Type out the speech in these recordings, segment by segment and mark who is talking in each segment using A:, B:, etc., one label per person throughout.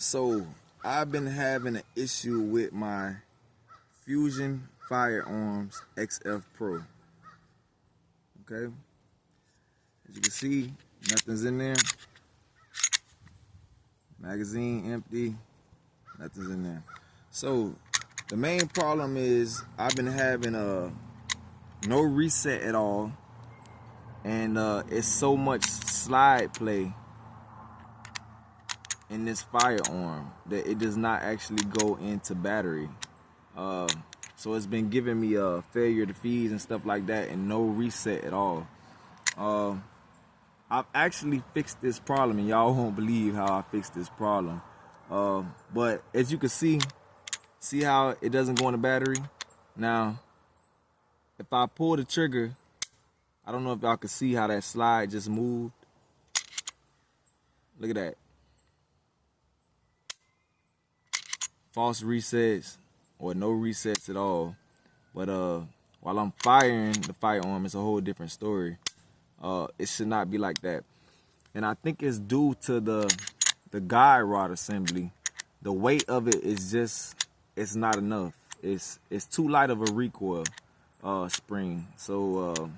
A: So I've been having an issue with my Fusion Firearms XF Pro. Okay, as you can see, nothing's in there. Magazine empty, nothing's in there. So the main problem is I've been having no reset at all, and it's so much slide play in this firearm that it does not actually go into battery. So it's been giving me failure to feeds and stuff like that, and no reset at all. I've actually fixed this problem, and y'all won't believe how I fixed this problem. But as you can see how it doesn't go in the battery? Now, if I pull the trigger, I don't know if y'all can see how that slide just moved. Look at that. False resets or no resets at all. But while I'm firing the firearm, it's a whole different story. It should not be like that. And I think it's due to the guide rod assembly. The weight of it is just, it's not enough. It's too light of a recoil spring. So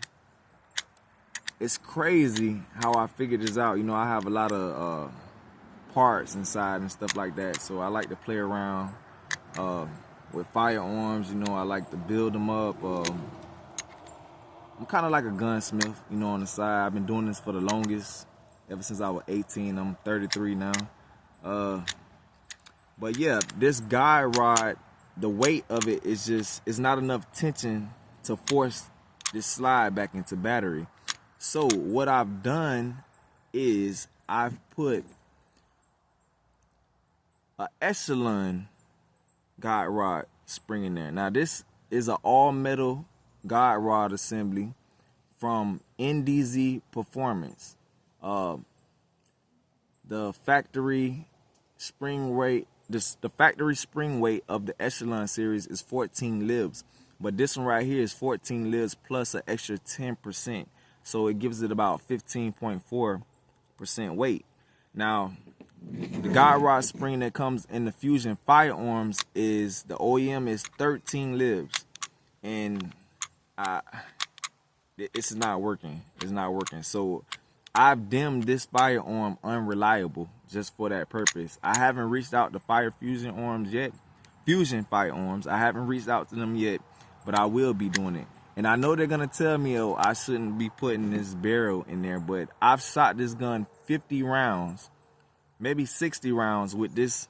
A: it's crazy how I figured this out. You know, I have a lot of parts inside and stuff like that, so I like to play around with firearms. You know, I like to build them up. I'm kind of like a gunsmith, you know, on the side. I've been doing this for the longest, ever since I was 18. I'm 33 now. But yeah, this guide rod, the weight of it is just, it's not enough tension to force this slide back into battery. So what I've done is I've put an echelon guide rod spring in there. Now this is an all metal guide rod assembly from NDZ Performance. The factory spring weight, the factory spring weight of the Echelon series is 14 libs, but this one right here is 14 libs plus an extra 10%, so it gives it about 15.4% weight. Now, the guide rod spring that comes in the Fusion Firearms is, the OEM is 13 libs, and it's not working. It's not working. So I've dimmed this firearm unreliable just for that purpose. I haven't reached out to Fusion Firearms. I haven't reached out to them yet, but I will be doing it. And I know they're gonna tell me, oh, I shouldn't be putting this barrel in there, but I've shot this gun 50 rounds, maybe 60 rounds with this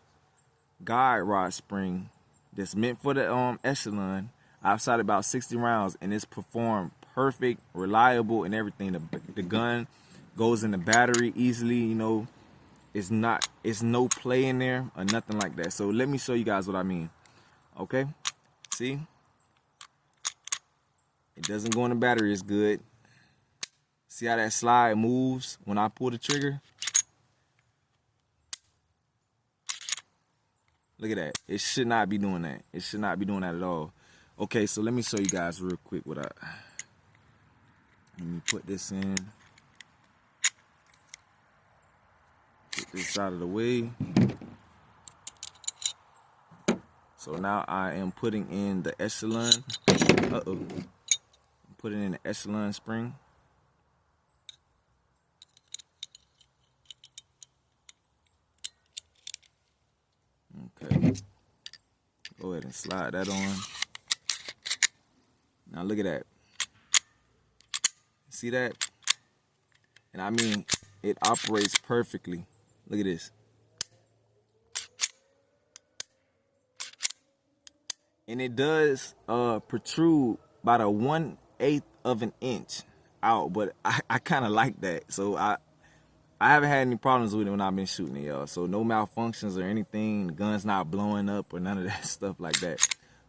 A: guide rod spring that's meant for the Echelon. I've shot about 60 rounds, and it's performed perfect, reliable, and everything. The gun goes in the battery easily. You know, it's no play in there or nothing like that. So let me show you guys what I mean. Okay, see, it doesn't go in the battery as good. See how that slide moves when I pull the trigger? Look at that. It should not be doing that. It should not be doing that at all. Okay, so let me show you guys real quick what let me put this in. Get this out of the way. So now I am putting in the Echelon. I'm putting in the Echelon spring. Okay. Go ahead and slide that on. Now look at that. See that? And I mean, it operates perfectly. Look at this. And it does protrude about a 1/8 of an inch out, but I kind of like that. So I haven't had any problems with it when I've been shooting it, y'all. So no malfunctions or anything. The gun's not blowing up or none of that stuff like that.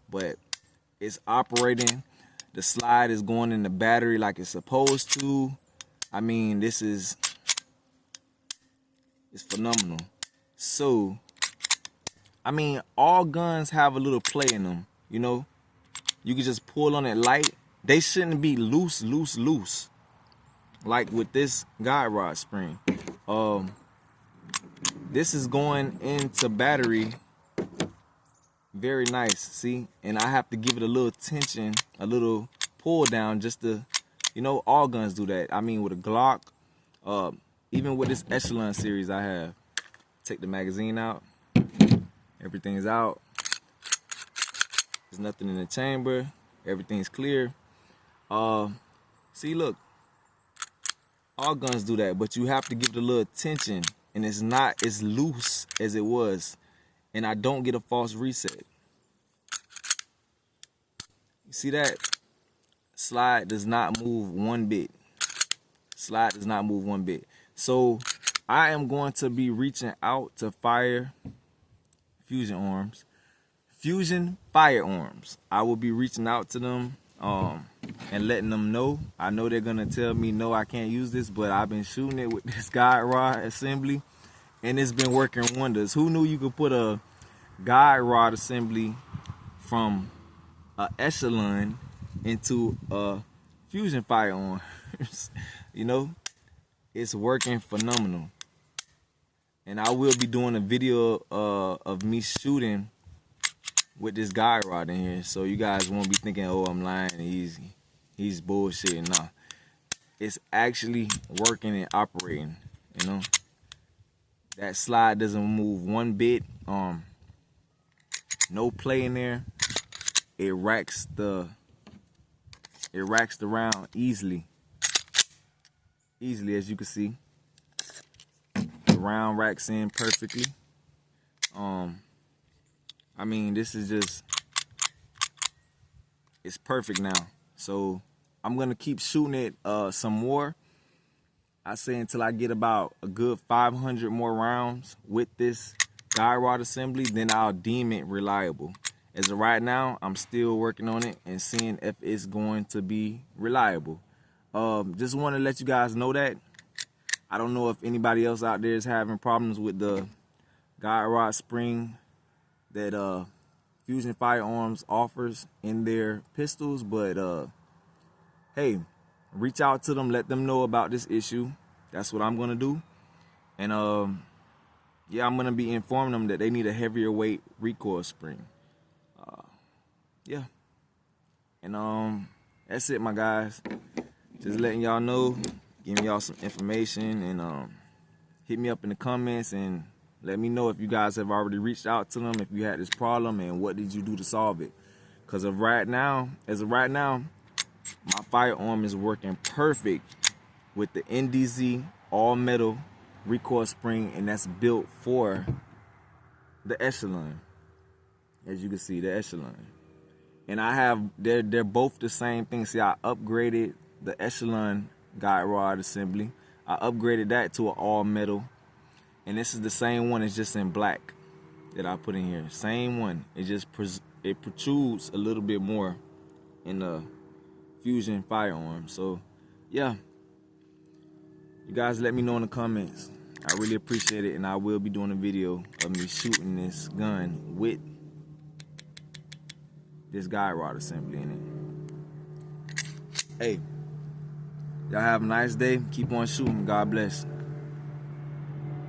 A: But it's operating. The slide is going in the battery like it's supposed to. I mean, it's phenomenal. So, I mean, all guns have a little play in them, you know? You can just pull on it light. They shouldn't be loose, like with this guide rod spring. this is going into battery very nice, see? And I have to give it a little tension, a little pull down, just to, you know, all guns do that. I mean, with a Glock, even with this Echelon series I have, take the magazine out, everything's out, there's nothing in the chamber, everything's clear. See, look, all guns do that, but you have to give it a little tension, and it's not as loose as it was, and I don't get a false reset. You see that? Slide does not move one bit. Slide does not move one bit. So I am going to be reaching out to Fusion Firearms. I will be reaching out to them and letting them know. I know they're gonna tell me no, I can't use this, but I've been shooting it with this guide rod assembly, and it's been working wonders. Who knew you could put a guide rod assembly from a Echelon into a Fusion Firearms? You know, it's working phenomenal. And I will be doing a video of me shooting with this guide rod in here, so you guys won't be thinking, oh, I'm lying and he's bullshitting. Nah, it's actually working and operating. You know, that slide doesn't move one bit. No play in there. It racks the round easily, as you can see. The round racks in perfectly. I mean, this is just, it's perfect now. So I'm gonna keep shooting it some more. I say until I get about a good 500 more rounds with this guide rod assembly, then I'll deem it reliable. As of right now, I'm still working on it and seeing if it's going to be reliable. Just want to let you guys know that. I don't know if anybody else out there is having problems with the guide rod spring that Fusion Firearms offers in their pistols, but hey, reach out to them, let them know about this issue. That's what I'm gonna do. And yeah, I'm gonna be informing them that they need a heavier weight recoil spring. Yeah, and that's it, my guys. Just letting y'all know, giving y'all some information, and hit me up in the comments and let me know if you guys have already reached out to them, if you had this problem, and what did you do to solve it. Because as of right now, my firearm is working perfect with the NDZ all metal recoil spring, and that's built for the Echelon. As you can see, the Echelon. And I have, they're both the same thing. See, I upgraded the Echelon guide rod assembly. I upgraded that to an all metal. And this is the same one, it's just in black that I put in here. Same one. It just it protrudes a little bit more in the Fusion Firearm. So yeah, you guys let me know in the comments. I really appreciate it, and I will be doing a video of me shooting this gun with this guide rod assembly in it. Hey, y'all have a nice day. Keep on shooting. God bless.